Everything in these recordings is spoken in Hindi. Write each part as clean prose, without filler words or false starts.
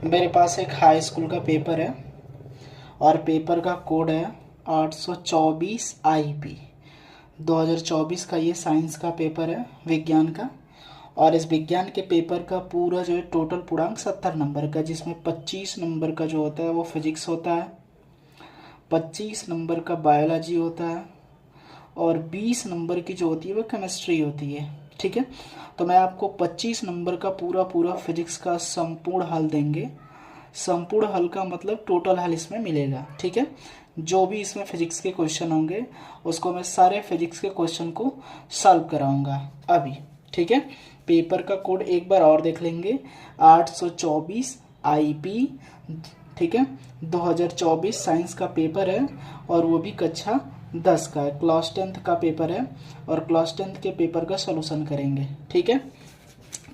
मेरे पास एक हाई स्कूल का पेपर है और पेपर का कोड है 824 IP। 2024 का ये साइंस का पेपर है, विज्ञान का। और इस विज्ञान के पेपर का पूरा जो है टोटल पूर्णांक 70 नंबर का, जिसमें 25 नंबर का जो होता है वो फिजिक्स होता है, 25 नंबर का बायोलॉजी होता है और 20 नंबर की जो होती है वो केमिस्ट्री होती है। ठीक है, तो मैं आपको 25 नंबर का पूरा पूरा फिजिक्स का संपूर्ण हल देंगे। संपूर्ण हल का मतलब टोटल हल इसमें मिलेगा। ठीक है, जो भी इसमें फिजिक्स के क्वेश्चन होंगे उसको मैं सारे फिजिक्स के क्वेश्चन को सॉल्व कराऊंगा अभी। ठीक है, पेपर का कोड एक बार और देख लेंगे, 824 IP। ठीक है, 2024 साइंस का पेपर है और वो भी कक्षा 10 का है, क्लास 10th का पेपर है और क्लास 10th के पेपर का सॉल्यूशन करेंगे। ठीक है,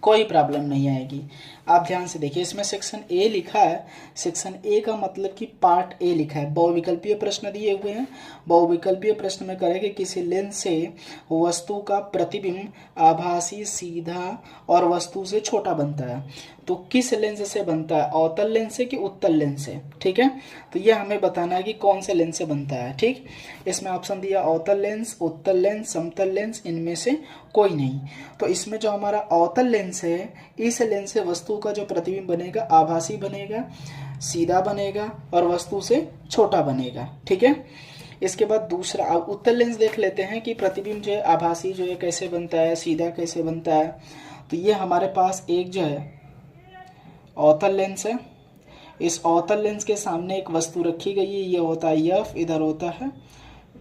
कोई प्रॉब्लम नहीं आएगी। आप ध्यान से देखिए, इसमें सेक्शन ए लिखा है। सेक्शन ए का मतलब कि पार्ट ए लिखा है। बहुविकल्पीय प्रश्न दिए हुए हैं। बहुविकल्पीय प्रश्न में करेंगे किसी लेंस से वस्तु का प्रतिबिंब आभासी, सीधा और वस्तु से छोटा बनता है। तो किस लेंस से बनता है, अवतल लेंस से कि उत्तल लेंस से। ठीक है, तो यह हमें बताना है कि कौन से लेंस से बनता है। ठीक, इसमें ऑप्शन दिया अवतल लेंस, उत्तल लेंस, समतल लेंस, इनमें से कोई नहीं। तो इसमें जो हमारा अवतल लेंस है, इस लेंस से वस्तु का जो प्रतिबिंब बनेगा आभासी बनेगा, सीधा बनेगा और वस्तु से छोटा बनेगा। ठीक है, इसके बाद दूसरा उत्तल लेंस देख लेते हैं कि प्रतिबिंब जो है आभासी जो है कैसे बनता है, सीधा कैसे बनता है। तो ये हमारे पास एक जो है अवतल लेंस है। इस अवतल लेंस के सामने एक वस्तु रखी गई है, ये होता है F, इधर होता है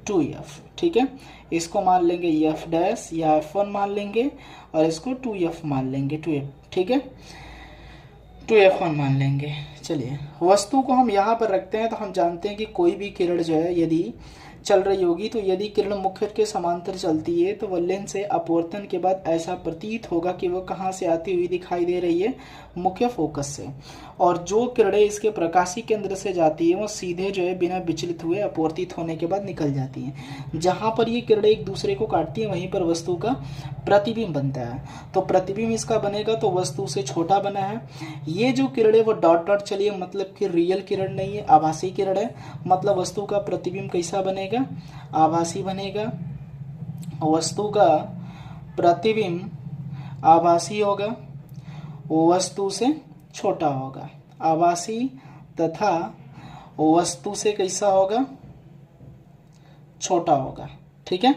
2F। ठीक है, इसको मान लेंगे F डैश या F1 मान लेंगे और इसको 2F मान लेंगे, 2F। ठीक है, 2F1 मान लेंगे। चलिए, वस्तु को हम यहाँ पर रखते हैं तो हम जानते हैं कि कोई भी किरण जो है यदि चल रही होगी, तो यदि किरण मुख्य के समांतर चलती है तो वह लेंस से अपवर्तन के बाद ऐसा प्रतीत होगा कि वह कहाँ से आती हुई दिखाई दे रही है, मुख्य फोकस से। और जो किरणें इसके प्रकाशी केंद्र से जाती है वो सीधे जो है बिना विचलित हुए अपवर्तित होने के बाद निकल जाती हैं। जहाँ पर ये किरणें एक दूसरे को काटती हैं वहीं पर वस्तु का प्रतिबिंब बनता है। तो प्रतिबिंब इसका बनेगा तो वस्तु से छोटा बना है। ये जो किरणें वो डॉट डॉट चलिए मतलब कि रियल किरण नहीं है, आभासी किरण है। मतलब वस्तु का प्रतिबिंब कैसा बनेगा, आभासी बनेगा। वस्तु का प्रतिबिंब आभासी होगा, वस्तु से छोटा होगा। आभासी तथा वस्तु से कैसा होगा, छोटा होगा। ठीक है,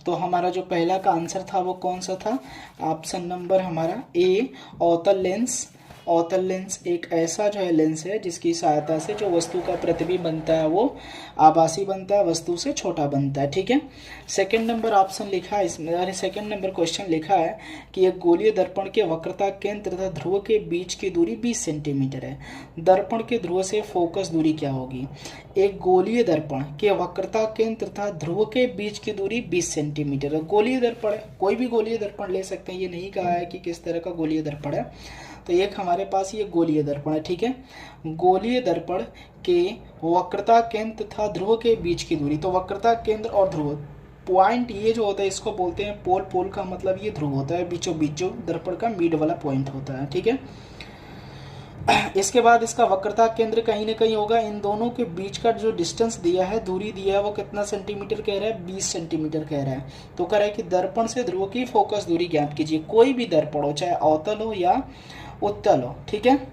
तो हमारा जो पहला का आंसर था वो कौन सा था, ऑप्शन नंबर हमारा ए, अवतल लेंस। अवतल लेंस एक ऐसा जो है लेंस है जिसकी सहायता से जो वस्तु का प्रतिबिंब बनता है वो आभासी बनता है, वस्तु से छोटा बनता है। ठीक है, सेकंड नंबर ऑप्शन लिखा है इसमें, सेकंड नंबर क्वेश्चन लिखा है कि एक गोलीय दर्पण के वक्रता केंद्र तथा ध्रुव के बीच की दूरी 20 सेंटीमीटर है। दर्पण के ध्रुव से फोकस दूरी क्या होगी। एक गोलीय दर्पण के वक्रता केंद्र तथा ध्रुव के बीच की दूरी 20 सेंटीमीटर है। गोलीय दर्पण है, कोई भी गोलीय दर्पण ले सकते हैं, ये नहीं कहा है कि किस तरह का गोलीय दर्पण है। तो एक हमारे पास ये गोलीय दर्पण है। ठीक है, गोलीय दर्पण के वक्रता केंद्र तथा ध्रुव के बीच की दूरी, तो वक्रता केंद्र और ध्रुव पॉइंट ये जो होता है इसको बोलते हैं पोल। पोल का मतलब ये ध्रुव होता है, बीचों बीच जो दर्पण का मिड वाला पॉइंट होता है। ठीक है, इसके बाद इसका वक्रता केंद्र कहीं ना कहीं होगा। इन दोनों के बीच का जो डिस्टेंस दिया है, दूरी दिया है, वो कितना सेंटीमीटर कह रहा है, 20 सेंटीमीटर कह रहा है। तो कह रहा है कि दर्पण से ध्रुव की फोकस दूरी ज्ञात कीजिए। कोई भी दर्पण हो, चाहे अवतल हो या उत्तल हो। ठीक है,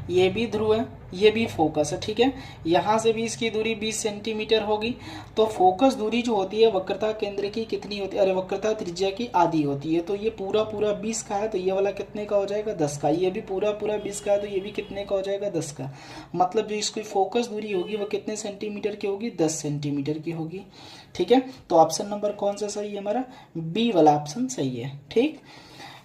ये भी ध्रुव है, ये भी फोकस है। ठीक है, यहाँ से भी इसकी दूरी 20 सेंटीमीटर होगी। तो फोकस दूरी जो होती है वक्रता केंद्र की कितनी होती है, अरे वक्रता त्रिज्या की आधी होती है। तो ये पूरा पूरा 20 का है तो ये वाला कितने का हो जाएगा, 10 का। ये भी पूरा पूरा 20 का है तो ये भी कितने का हो जाएगा, 10 का। मतलब जो इसकी फोकस दूरी होगी वो कितने सेंटीमीटर की होगी, 10 सेंटीमीटर की होगी। ठीक है, तो ऑप्शन नंबर कौन सा सही है हमारा, बी वाला ऑप्शन सही है। ठीक,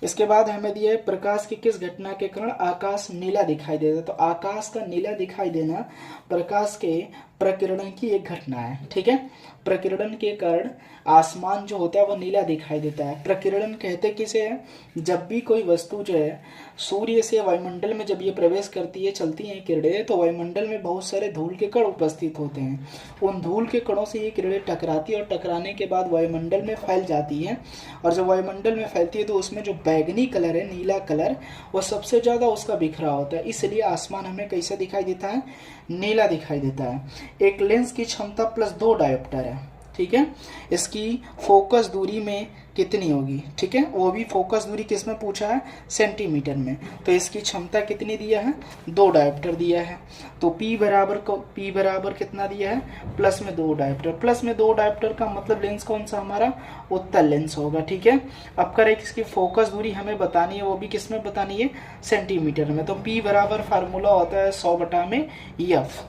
इसके बाद हमें दिया है प्रकाश की किस घटना के कारण आकाश नीला दिखाई देता है। तो आकाश का नीला दिखाई देना प्रकाश के प्रकीर्णन की एक घटना है। ठीक है, प्रकीर्णन के कारण आसमान जो होता है वो नीला दिखाई देता है। प्रकीर्णन कहते किसे है? जब भी कोई वस्तु जो है सूर्य से वायुमंडल में जब ये प्रवेश करती है, चलती है किरणें, तो वायुमंडल में बहुत सारे धूल के कण उपस्थित होते हैं। उन धूल के कणों से ये किरणें टकराती है और टकराने के बाद वायुमंडल में फैल जाती है। और जब वायुमंडल में फैलती है तो उसमें जो बैगनी कलर है, नीला कलर, वो सबसे ज़्यादा उसका बिखरा होता है। इसलिए आसमान हमें कैसा दिखाई देता है? नीला दिखाई देता है। एक लेंस की क्षमता प्लस 2 डायोप्टर है, ठीक है। इसकी फोकस दूरी में कितनी होगी, ठीक है, वो भी फोकस दूरी किस में पूछा है? सेंटीमीटर में। तो इसकी क्षमता कितनी दिया है? 2 डायोप्टर दिया है। तो P बराबर कितना दिया है? प्लस में 2 डायोप्टर। प्लस में 2 डायोप्टर का मतलब लेंस कौन सा हमारा? उत्तल लेंस होगा, ठीक है। अब करें इसकी फोकस दूरी हमें बतानी है, वो भी किस में बतानी है? सेंटीमीटर में। तो P बराबर फार्मूला होता है 100/F।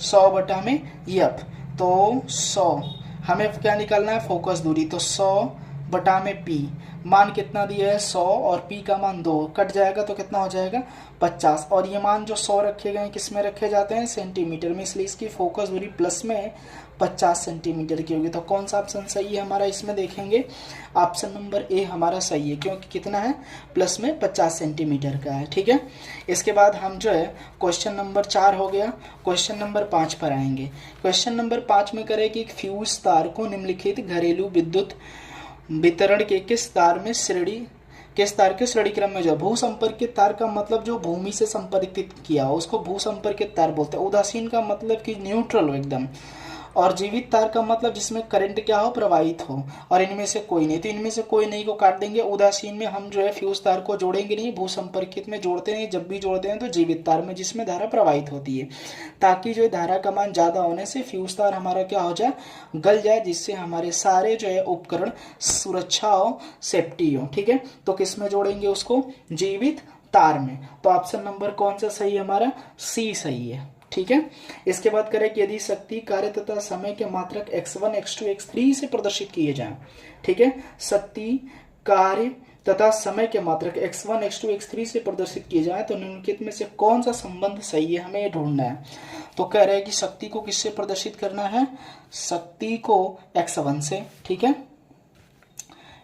100/F। तो 100 हमें क्या निकालना है? फोकस दूरी। तो 100/P, मान कितना दिया है? 100, और P का मान 2, कट जाएगा तो कितना हो जाएगा? 50। और ये मान जो 100 रखे गए हैं किस में रखे जाते हैं? सेंटीमीटर में, इसलिए इसकी फोकस दूरी प्लस में 50 सेंटीमीटर की होगी। तो कौन सा ऑप्शन सही है हमारा? इसमें देखेंगे ऑप्शन नंबर ए हमारा सही है, क्योंकि कितना है? प्लस में 50 सेंटीमीटर का है, ठीक है। इसके बाद हम जो है क्वेश्चन नंबर 4 हो गया, क्वेश्चन नंबर 5 पर आएंगे। क्वेश्चन नंबर 5 में करें कि एक फ्यूज तार को निम्नलिखित घरेलू विद्युत वितरण के किस तार के श्रेणी क्रम में जो भू संपर्कित तार का मतलब जो भूमि से संपर्कित किया हो उसको भू संपर्कित तार बोलते हैं। उदासीन का मतलब कि न्यूट्रल हो एकदम, और जीवित तार का मतलब जिसमें करंट क्या हो? प्रवाहित हो। और इनमें से कोई नहीं, तो इनमें से कोई नहीं को काट देंगे। उदासीन में हम जो है फ्यूज तार को जोड़ेंगे नहीं, भू संपर्कित में जोड़ते नहीं। जब भी जोड़ते हैं तो जीवित तार में, जिसमें धारा प्रवाहित होती है, ताकि जो धारा का मान ज्यादा होने से फ्यूज तार हमारा क्या हो जाए? गल जाए, जिससे हमारे सारे जो है उपकरण सुरक्षा हो, सेफ्टी हो, ठीक है। तो किस में जोड़ेंगे उसको? जीवित तार में। तो ऑप्शन नंबर कौन सा सही है हमारा? सी सही है, ठीक है। इसके बाद करें कि यदि शक्ति, कार्य तथा समय के मात्रक x1, x2, x3 से प्रदर्शित किए जाएं, ठीक है। शक्ति, कार्य तथा समय के मात्रक x1, x2, x3 से प्रदर्शित किए जाए तो निम्नलिखित में से कौन सा संबंध सही है? हमें ढूंढना है। तो कह रहे हैं कि शक्ति को किससे प्रदर्शित करना है? शक्ति को x1 से, ठीक है।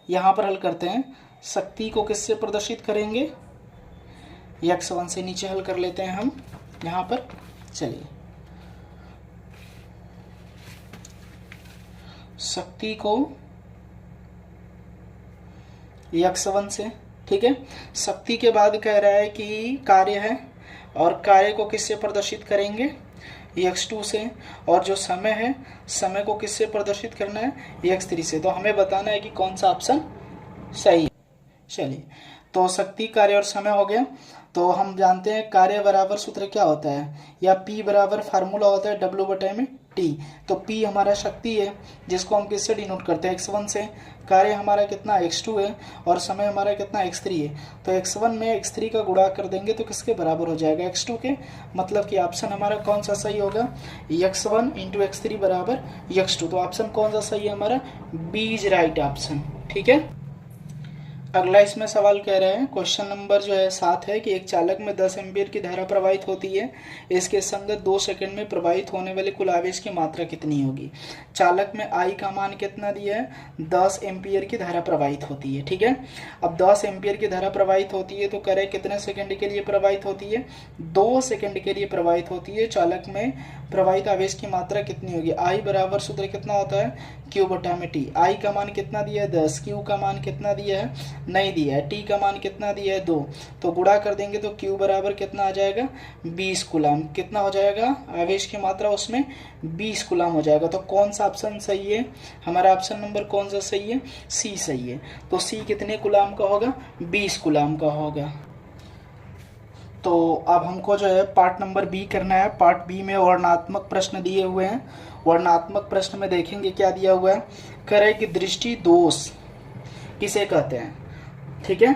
यहां पर हल करते हैं। शक्ति को किससे प्रदर्शित करेंगे? x1 से। नीचे हल कर लेते हैं हम यहां पर। चलिए, शक्ति को x1 से, ठीक है। शक्ति के बाद कह रहा है कि कार्य है, और कार्य को किससे प्रदर्शित करेंगे? x2 से। और जो समय है, समय को किससे प्रदर्शित करना है? x3 से। तो हमें बताना है कि कौन सा ऑप्शन सही है। चलिए, तो शक्ति, कार्य और समय हो गया। तो हम जानते हैं कार्य बराबर सूत्र क्या होता है, या P बराबर फार्मूला होता है W/T। तो P हमारा शक्ति है, जिसको हम किससे डिनोट करते हैं? x1 से। कार्य हमारा कितना? x2 है, और समय हमारा कितना? x3 है। तो x1 में x3 का गुणा कर देंगे तो किसके बराबर हो जाएगा? x2 के। मतलब कि ऑप्शन हमारा कौन सा सही होगा? x1 × x3 बराबर x2। तो ऑप्शन कौन सा सही है हमारा? बी इज राइट ऑप्शन, ठीक है। अगला इसमें सवाल कह रहे हैं, क्वेश्चन नंबर जो है 7 है कि एक चालक में 10 एम्पीयर की धारा प्रवाहित होती है। इसके संगत 2 सेकंड में प्रवाहित होने वाले कुल आवेश की मात्रा कितनी होगी? चालक में I का मान कितना दिया है? 10 एम्पीयर की धारा प्रवाहित होती है, ठीक है। अब 10 एम्पीयर की धारा प्रवाहित होती है तो करें कितने सेकंड के लिए प्रवाहित होती है? 2 सेकंड के लिए प्रवाहित होती है। चालक में प्रवाहित आवेश की मात्रा कितनी होगी? I बराबर सूत्र कितना होता है? Q/T। I का मान कितना दिया है? 10। Q का मान कितना दिया है? नहीं दिया है। T का मान कितना दिया है? 2। तो गुणा कर देंगे तो Q बराबर कितना आ जाएगा? 20 कूलम। कितना हो जाएगा? आवेश की मात्रा उसमें 20 कूलम हो जाएगा। तो कौन सा ऑप्शन सही है हमारा? ऑप्शन नंबर कौन सा सही है? सी सही है। तो सी कितने कूलम का होगा? 20 कूलम का होगा। तो अब हमको जो है पार्ट नंबर बी करना है। पार्ट बी में वर्णनात्मक प्रश्न दिए हुए हैं। वर्णनात्मक प्रश्न में देखेंगे क्या दिया हुआ है। करें कि दृष्टि दोष किसे कहते हैं, ठीक है।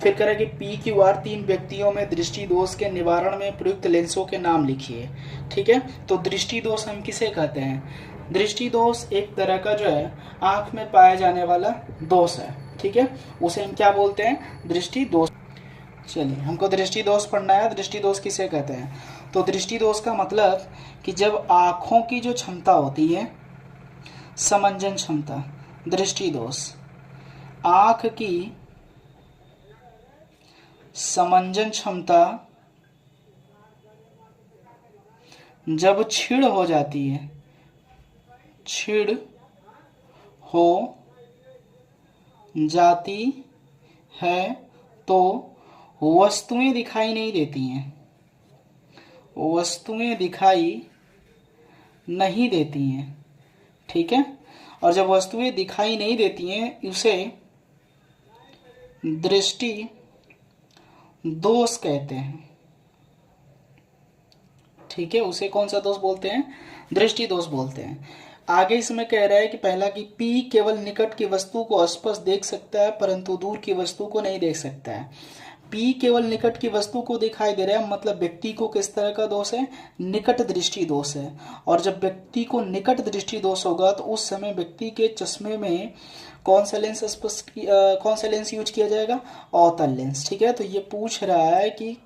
फिर करें कि PQR 3 व्यक्तियों में दृष्टि दोष के निवारण में प्रयुक्त लेंसों के नाम लिखिए, ठीक है। तो दृष्टि दोष हम किसे कहते हैं? दृष्टि दोष एक तरह का जो है आंख में पाया जाने वाला दोष है, ठीक है। उसे हम क्या बोलते हैं? दृष्टि दोष। चलिए, हमको दृष्टि दोष पढ़ना है। दृष्टि दोष किसे कहते हैं? तो दृष्टि दोष का मतलब कि जब आँखों की जो क्षमता होती है समंजन क्षमता, दृष्टि दोष। आंख की समंजन क्षमता जब क्षीण हो जाती है, क्षीण हो जाती है तो वस्तुएं दिखाई नहीं देती हैं, वस्तुएं दिखाई नहीं देती हैं, ठीक है। और जब वस्तुएं दिखाई नहीं देती हैं उसे दृष्टि दोष कहते हैं, ठीक है। उसे कौन सा दोष बोलते हैं? दृष्टि दोष बोलते हैं। आगे इसमें कह रहा है कि पहला कि पी केवल निकट की वस्तु को स्पष्ट देख सकता है परंतु दूर की वस्तु को नहीं देख सकता है। पी केवल निकट की वस्तु को दिखाई दे रहा है, मतलब व्यक्ति को किस तरह का दोष है? निकट दृष्टि दोष है। और जब व्यक्ति को निकट दृष्टि दोष होगा तो उस समय व्यक्ति के चश्मे में कौन सा लेंस यूज किया जाएगा? अवतल लेंस, ठीक है। तो ये पूछ रहा है कि,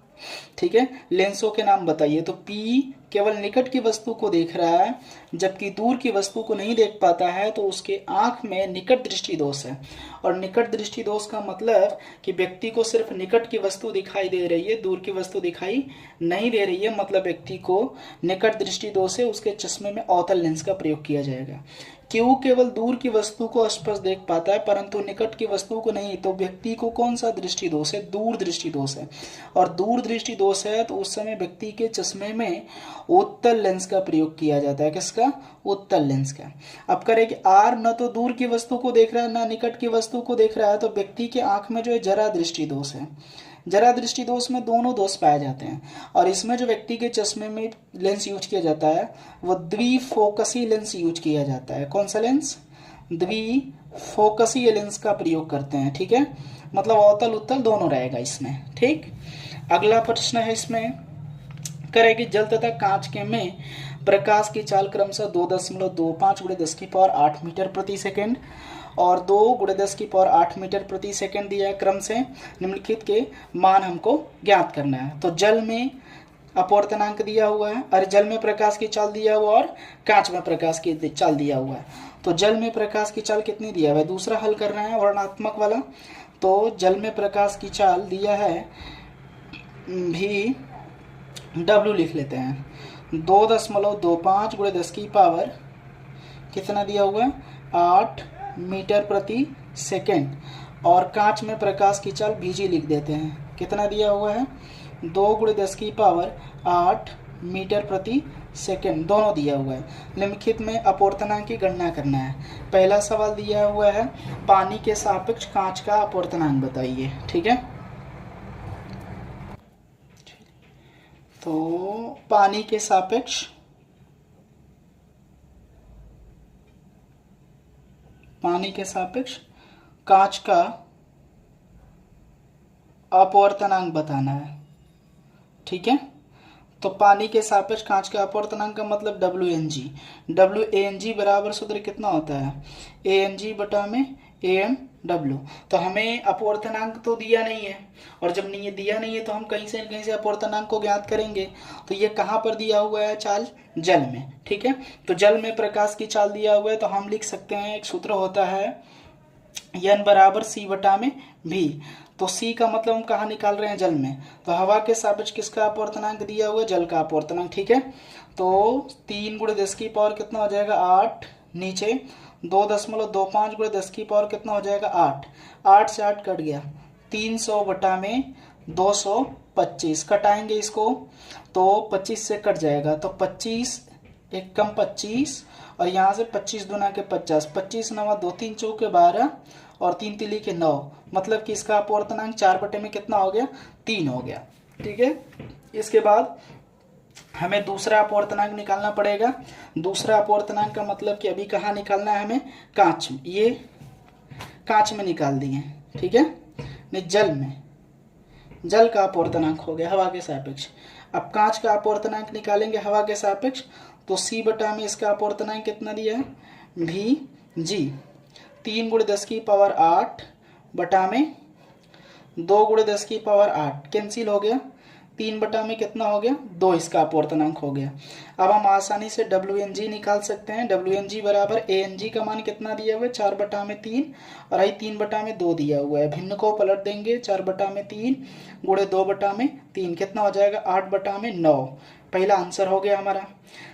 ठीक है, लेंसों के नाम बताइए। तो पी केवल निकट की वस्तु को देख रहा है जबकि दूर की वस्तु को नहीं देख पाता है, तो उसके आंख में निकट दृष्टि दोष है। और निकट दृष्टि दोष का मतलब कि व्यक्ति को सिर्फ निकट की वस्तु दिखाई दे रही है, दूर की वस्तु दिखाई नहीं दे रही है, मतलब व्यक्ति को निकट दृष्टि दोष है, उसके चश्मे में अवतल लेंस का प्रयोग किया जाएगा। क्यों केवल दूर की वस्तु को स्पष्ट देख पाता है परंतु निकट की वस्तु को नहीं, तो व्यक्ति को कौन सा दृष्टि दोष है? दूर दृष्टि दोष है। और दूर दृष्टि दोष है तो उस समय व्यक्ति के चश्मे में उत्तल लेंस का प्रयोग किया जाता है। किसका? उत्तल लेंस का। अब करें कि आर न तो दूर की वस्तु को देख रहा है न निकट की वस्तु को देख रहा है, तो व्यक्ति के आंख में जो है जरा दृष्टि दोष है। जरा दृष्टि दोष में दोनों दोष पाए जाते हैं। और इसमें जो व्यक्ति के चश्मे में लेंस यूज किया जाता है वो द्विफोकसी लेंस यूज किया जाता है। कौन सा लेंस? द्विफोकसी लेंस का प्रयोग करते हैं, ठीक है। मतलब अवतल उत्तल दोनों रहेगा इसमें, ठीक। अगला प्रश्न है इसमें करेगी जल तथा कांच के में प्रकाश की चाल क्रमशः 2.25 × 10⁸ मीटर प्रति सेकेंड और 2 × 10⁸ मीटर प्रति सेकेंड दिया है। क्रम से निम्नलिखित के मान हमको ज्ञात करना है। तो जल में अपवर्तनांक दिया हुआ है, और जल में प्रकाश की चाल दिया हुआ और कांच में प्रकाश की चाल दिया हुआ है। तो जल में प्रकाश की चाल कितनी दिया हुआ है? दूसरा हल करना है वर्णात्मक वाला। तो जल में प्रकाश की चाल दिया है भी W लिख लेते हैं 2.25 × 10⁻, कितना दिया हुआ है? 8 मीटर प्रति सेकेंड। और कांच में प्रकाश की चाल VG लिख देते हैं, कितना दिया हुआ है? 2 × 10⁸ मीटर प्रति सेकेंड, दोनों दिया हुआ है। निम्नलिखित में अपवर्तनांक की गणना करना है। पहला सवाल दिया हुआ है पानी के सापेक्ष कांच का अपवर्तनांक बताइए, ठीक है। तो पानी के सापेक्ष कांच का अपवर्तनांक बताना है, ठीक है। तो पानी के सापेक्ष कांच का अपवर्तनांक का मतलब WANG बराबर सूत्र कितना होता है? ANG बटा में AMW। तो हमें अपवर्तनांक तो दिया नहीं है, और जब नहीं दिया नहीं है तो हम कहीं से अपवर्तनांक को ज्ञात करेंगे। तो ये कहाँ पर दिया हुआ है? चाल जल में, ठीक है। तो जल में प्रकाश की चाल दिया हुआ है, तो हम लिख सकते हैं एक सूत्र होता है N बराबर C बटा में V। तो C का मतलब हम कहाँ निकाल रहे हैं? जल में। तो हवा के सापेक्ष किसका अपवर्तनांक दिया हुआ है? जल का अपवर्तनांक, ठीक है। तो 3 × 10⁻, कितना हो जाएगा? 8, नीचे 2.25 × 10⁻, कितना हो जाएगा? 8। 8 से 8 कट गया, 300 बटा में 225। कटाएंगे इसको तो 25 से कट जाएगा, तो 25 एक कम 25, और यहाँ से 25 दूना के 50, 25 9 2 3 चौके 12 और 3 तिली के 9, मतलब कि इसका अपवर्तनांक 4 बटे में कितना हो गया? 3 हो गया, ठीक है। इसके बाद हमें दूसरा अपवर्तनांक निकालना पड़ेगा। दूसरा अपवर्तनांक का मतलब कि अभी कहाँ निकालना है हमें? कांच में। ये कांच में निकाल दिए, ठीक है। नहीं, जल में, जल का अपवर्तनांक हो गया हवा के सापेक्ष। अब कांच का अपवर्तनांक निकालेंगे हवा के सापेक्ष, तो C बटा में इसका अपवर्तनांक कितना दिया है? VG। 3 × 10⁸ बटा में 2 × 10⁸ कैंसिल हो गया, 3 बटा में कितना हो गया 2 इसका अपूर्णांक हो गया। अब हम आसानी से WNG निकाल सकते हैं। WNG बराबर ANG का मान कितना दिया हुआ है 4 बटा में 3 और आई 3 बटा में 2 दिया हुआ है। भिन्न को पलट देंगे 4 बटा में 3 गुणे 2 बटा में 3 कितना हो जाएगा 8 बटा में 9। पहला आंसर हो गया हमारा।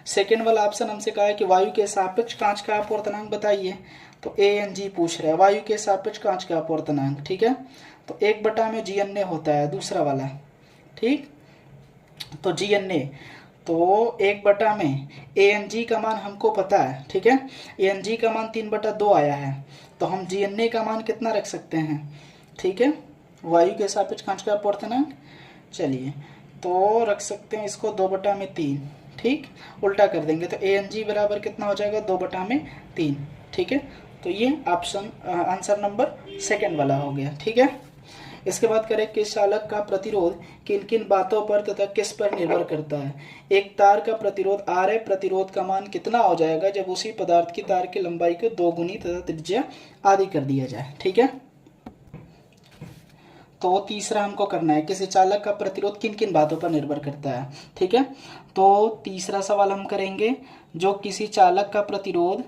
सेकेंड वाला ऑप्शन हमसे कहा है कि वायु के सापेक्ष कांच का अपूर्णांक बताइए, तो ANG पूछ रहा है वायु के सापेक्ष कांच का अपूर्णांक। ठीक है, तो 1 बटा में GNA होता है दूसरा वाला। ठीक, तो GNA तो 1 बटा में ANG का मान हमको पता है। ठीक है, ANG का मान 3 बटा 2 आया है, तो हम GNA का मान कितना रख सकते हैं। ठीक है, वायु के सापेक्ष कांच का अपूर्णांक, चलिए तो रख सकते हैं इसको 2 बटा में 3। ठीक, उल्टा कर देंगे तो ANG बराबर कितना हो जाएगा 2 बटा में 3। ठीक है, तो ये ऑप्शन आंसर नंबर सेकेंड वाला हो गया। ठीक है, इसके बाद करें कि चालक का प्रतिरोध किन किन बातों पर तथा किस पर निर्भर करता है। एक तार का प्रतिरोध R है, प्रतिरोध का मान कितना हो जाएगा जब उसी पदार्थ की तार की लंबाई को 2 गुनी तथा त्रिज्या आदि कर दिया जाए। ठीक है, तो तीसरा हमको करना है किसी चालक का प्रतिरोध किन किन बातों पर निर्भर करता है। ठीक है, तो तीसरा सवाल हम करेंगे जो किसी चालक का प्रतिरोध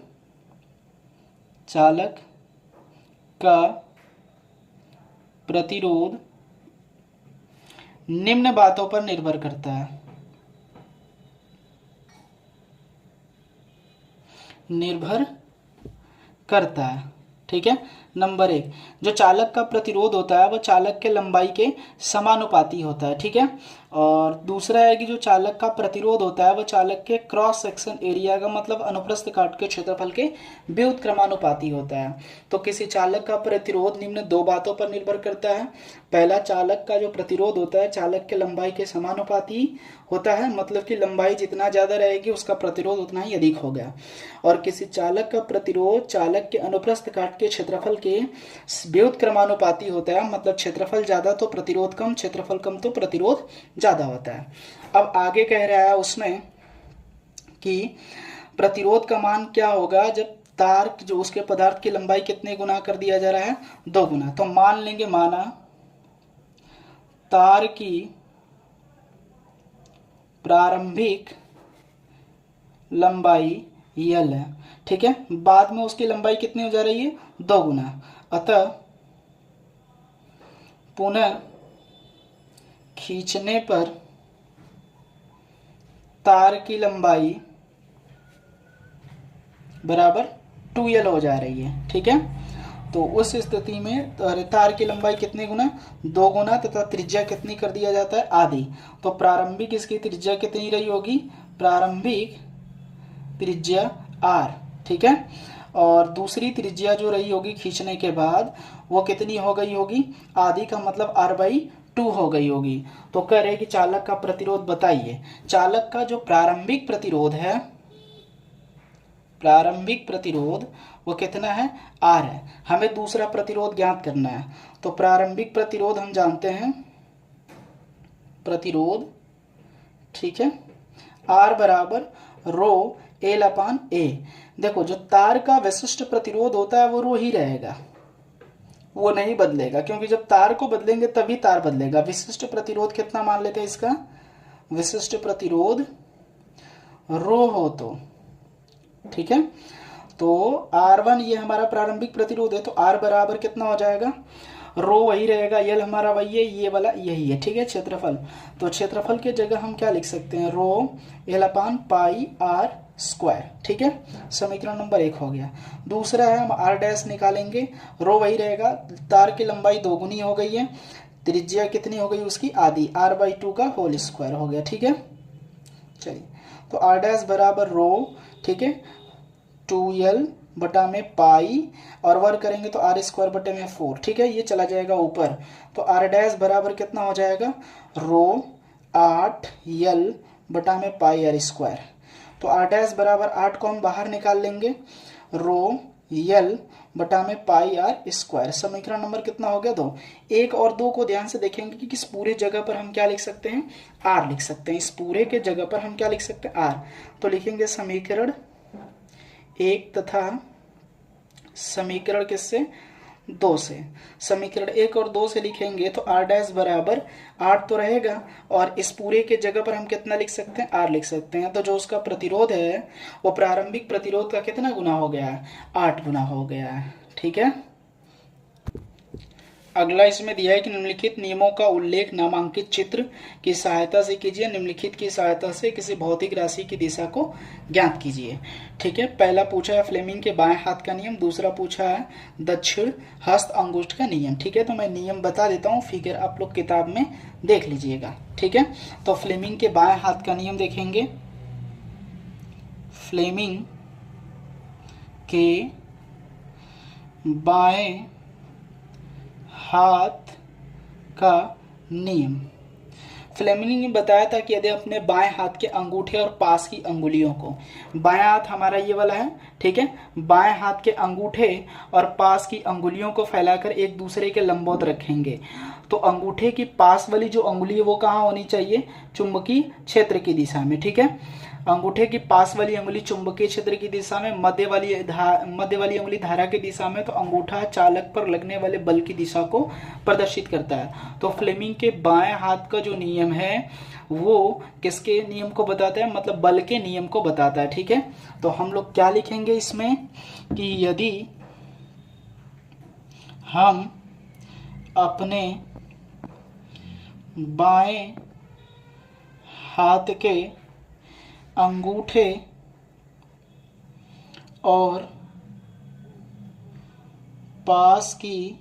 निम्न बातों पर निर्भर करता है। ठीक है, नंबर 1 जो चालक का प्रतिरोध होता है वह चालक के लंबाई के समानुपाती होता है। ठीक है, और दूसरा है कि जो चालक का प्रतिरोध होता है वह चालक के क्रॉस सेक्शन एरिया का मतलब अनुप्रस्थ काट के क्षेत्रफल के व्युत्क्रमानुपाती होता है। तो किसी चालक का प्रतिरोध निम्न 2 बातों पर निर्भर करता है। पहला, चालक का जो प्रतिरोध होता है चालक के लंबाई के समानुपाती होता है, मतलब कि लंबाई जितना ज्यादा रहेगी उसका प्रतिरोध उतना ही अधिक होगा। और किसी चालक का प्रतिरोध चालक के अनुप्रस्थ काट के क्षेत्रफल के व्युत्क्रमानुपाती होता है, मतलब क्षेत्रफल ज्यादा तो प्रतिरोध कम, क्षेत्रफल कम तो प्रतिरोध ज्यादा होता है। अब आगे कह रहा है उसमें कि प्रतिरोध का मान क्या होगा जब तार जो उसके पदार्थ की लंबाई कितने गुना कर दिया जा रहा है 2 गुना। तो मान लेंगे माना तार की प्रारंभिक लंबाई L है। ठीक है, बाद में उसकी लंबाई कितनी हो जा रही है 2 गुना, अतः पुनः खींचने पर तार की लंबाई बराबर 2L हो जा रही है। ठीक है, तो उस स्थिति में तार की लंबाई कितनी गुना 2 गुना तथा त्रिज्या कितनी कर दिया जाता है आधी। तो प्रारंभिक इसकी त्रिज्या कितनी रही होगी, प्रारंभिक त्रिज्या R। ठीक है, और दूसरी त्रिज्या जो रही होगी खींचने के बाद वो कितनी हो गई होगी आधी, का मतलब R/2 हो गई होगी। तो कह रहे कि चालक का प्रतिरोध बताइए। चालक का जो प्रारंभिक प्रतिरोध वो कितना है R है। हमें दूसरा प्रतिरोध ज्ञात करना है, तो प्रारंभिक प्रतिरोध हम जानते हैं प्रतिरोध, ठीक है, R बराबर रो L/A। देखो जो तार का विशिष्ट प्रतिरोध होता है वो रो ही रहेगा, वो नहीं बदलेगा, क्योंकि जब तार को बदलेंगे तभी तार बदलेगा। विशिष्ट प्रतिरोध कितना मान लेते हैं इसका, विशिष्ट प्रतिरोध रो हो तो, ठीक है, तो R1 ये हमारा प्रारंभिक प्रतिरोध है, तो R बराबर कितना हो जाएगा, रो वही रहेगा, L हमारा वही है, ये वाला यही है। ठीक है, क्षेत्रफल, तो क्षेत्रफल के जगह हम क्या लिख सकते हैं, रो L/πr²। ठीक है, समीकरण नंबर 1 हो गया। दूसरा है हम R' निकालेंगे, रो वही रहेगा, तार की लंबाई 2 गुनी हो गई है, त्रिज्या कितनी हो गई उसकी आधी, R/2 का होल स्क्वायर हो गया। ठीक है, चलिए तो R' बराबर रो, ठीक है, 2L बटा में पाई और वर्ग करेंगे तो R² बटे में 4। ठीक है, ये चला जाएगा ऊपर, तो R' बराबर कितना हो जाएगा, रो 8L बटा में पाई R²। तो R' बराबर 8 को हम बाहर निकाल लेंगे, रो L बटा में पाई R²। समीकरण नंबर कितना हो गया 2। 1 और 2 को ध्यान से देखेंगे कि किस पूरे जगह पर हम क्या लिख सकते हैं, R लिख सकते हैं। इस पूरे के जगह पर हम क्या लिख सकते हैं, R। तो लिखेंगे समीकरण 1 तथा समीकरण किससे 2 से। समीकरण 1 और 2 से लिखेंगे तो r डैश बराबर 8 तो रहेगा, और इस पूरे के जगह पर हम कितना लिख सकते हैं, r लिख सकते हैं। तो जो उसका प्रतिरोध है वो प्रारंभिक प्रतिरोध का कितना गुना हो गया है, 8 गुना हो गया है। ठीक है। अगला इसमें दिया है कि निम्नलिखित नियमों का उल्लेख नामांकित चित्र की सहायता से कीजिए। निम्नलिखित की सहायता से किसी भौतिक राशि की दिशा को ज्ञात कीजिए। ठीक है। पहला पूछा है फ्लेमिंग के बाएं हाथ का नियम, दूसरा पूछा है दक्षिण हस्त अंगुष्ठ का नियम। ठीक है। तो मैं नियम बता देता हूँ, फिगर आप लोग किताब में देख लीजिएगा। ठीक है। तो फ्लेमिंग के बाएं हाथ का नियम देखेंगे। फ्लेमिंग के बाएं हाथ का नियम, फ्लेमिंग ने बताया था कि यदि अपने बाएं हाथ के अंगूठे और पास की अंगुलियों को, बाएं हाथ हमारा ये वाला है, ठीक है, बाएं हाथ के अंगूठे और पास की अंगुलियों को फैलाकर एक दूसरे के लंबवत रखेंगे। तो अंगूठे की पास वाली जो अंगुली है वो कहाँ होनी चाहिए, चुंबकीय क्षेत्र की दिशा में। ठीक है। अंगूठे की पास वाली अंगुली चुंबकीय क्षेत्र की दिशा में, मध्य वाली अंगुली धारा की दिशा में। तो अंगूठा चालक पर लगने वाले बल की दिशा को प्रदर्शित करता है। तो फ्लेमिंग के बाएं हाथ का जो नियम है वो किसके नियम को बताता है, मतलब बल के नियम को बताता है। ठीक है। तो हम लोग क्या लिखेंगे इसमें कि यदि हम अपने बाएं हाथ के अंगूठे और पास की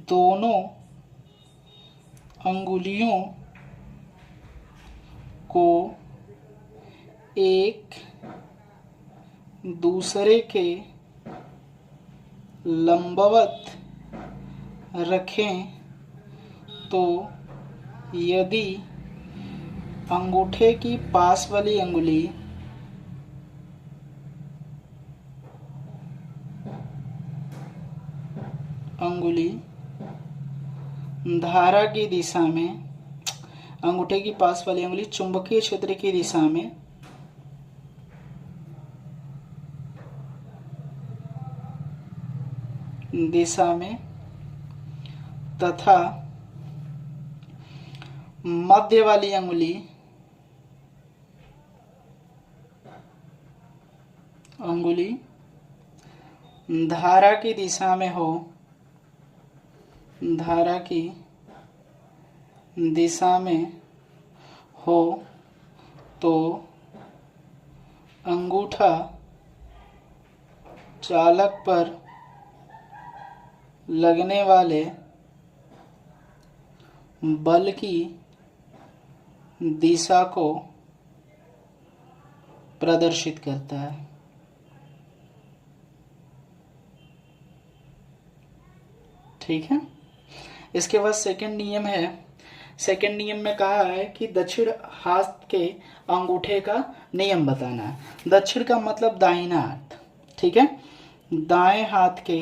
दोनों अंगुलियों को एक दूसरे के लंबवत रखें, तो यदि अंगूठे की पास वाली अंगुली धारा की दिशा में, अंगूठे की पास वाली अंगुली चुंबकीय क्षेत्र की दिशा में तथा मध्य वाली अंगुली धारा की दिशा में हो, धारा की दिशा में हो, तो अंगूठा चालक पर लगने वाले बल की दिशा को प्रदर्शित करता है। ठीक है। इसके बाद सेकंड नियम है। सेकंड नियम में कहा है कि दक्षिण हाथ के अंगूठे का नियम बताना है। दक्षिण का मतलब दाहिना हाथ। ठीक है। दाएं हाथ के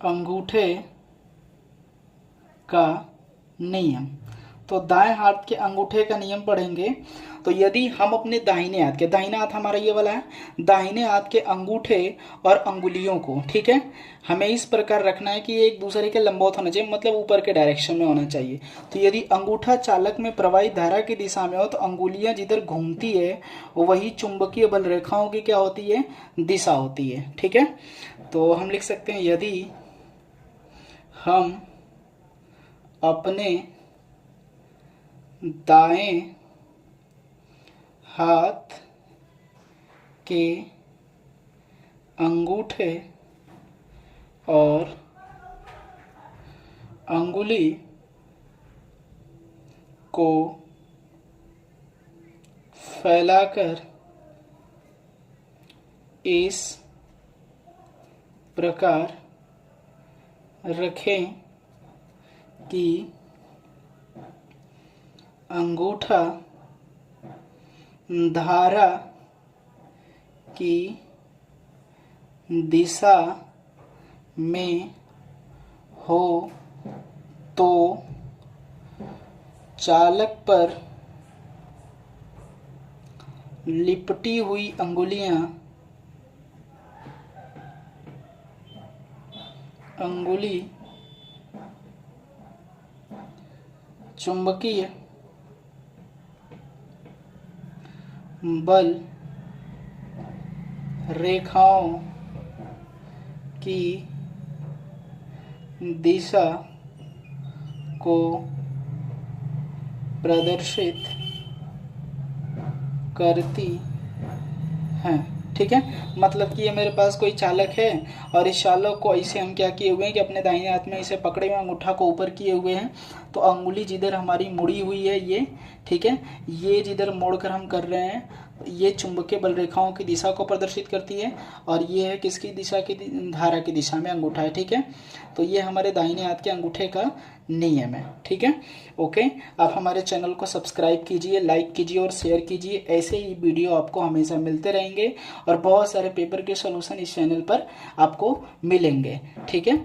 अंगूठे का नियम, तो दाएं हाथ के अंगूठे का नियम पढ़ेंगे। तो यदि हम अपने दाहिने हाथ के, दाहिना हाथ हमारा ये वाला है, दाहिने हाथ के अंगूठे और अंगुलियों को, ठीक है, हमें इस प्रकार रखना है कि एक दूसरे के लंबवत होना चाहिए, मतलब ऊपर के डायरेक्शन में होना चाहिए। तो यदि अंगूठा चालक में प्रवाहित धारा की दिशा में हो तो अंगुलियां जिधर घूमती है वही चुंबकीय बल रेखाओं की क्या होती है, दिशा होती है। ठीक है। तो हम लिख सकते हैं यदि हम अपने दाएं हाथ के अंगूठे और अंगुली को फैलाकर इस प्रकार रखें कि अंगूठा धारा की दिशा में हो, तो चालक पर लिपटी हुई अंगुली चुंबकीय बल रेखाओं की दिशा को प्रदर्शित करती हैं। ठीक है, मतलब कि ये मेरे पास कोई चालक है और इस चालक को ऐसे हम क्या किए हुए हैं कि अपने दाहिने हाथ में इसे पकड़े हुए अंगूठा को ऊपर किए हुए हैं, तो अंगुली जिधर हमारी मुड़ी हुई है ये, ठीक है, ये जिधर मोड़कर हम कर रहे हैं, ये चुंबकीय बल रेखाओं की दिशा को प्रदर्शित करती है और ये है किसकी दिशा की, धारा की दिशा में अंगूठा है। ठीक है, तो ये हमारे दाहिने हाथ के अंगूठे का नियम है। ठीक है, ओके। आप हमारे चैनल को सब्सक्राइब कीजिए, लाइक कीजिए और शेयर कीजिए। ऐसे ही वीडियो आपको हमेशा मिलते रहेंगे और बहुत सारे पेपर के सॉल्यूशन इस चैनल पर आपको मिलेंगे। ठीक है।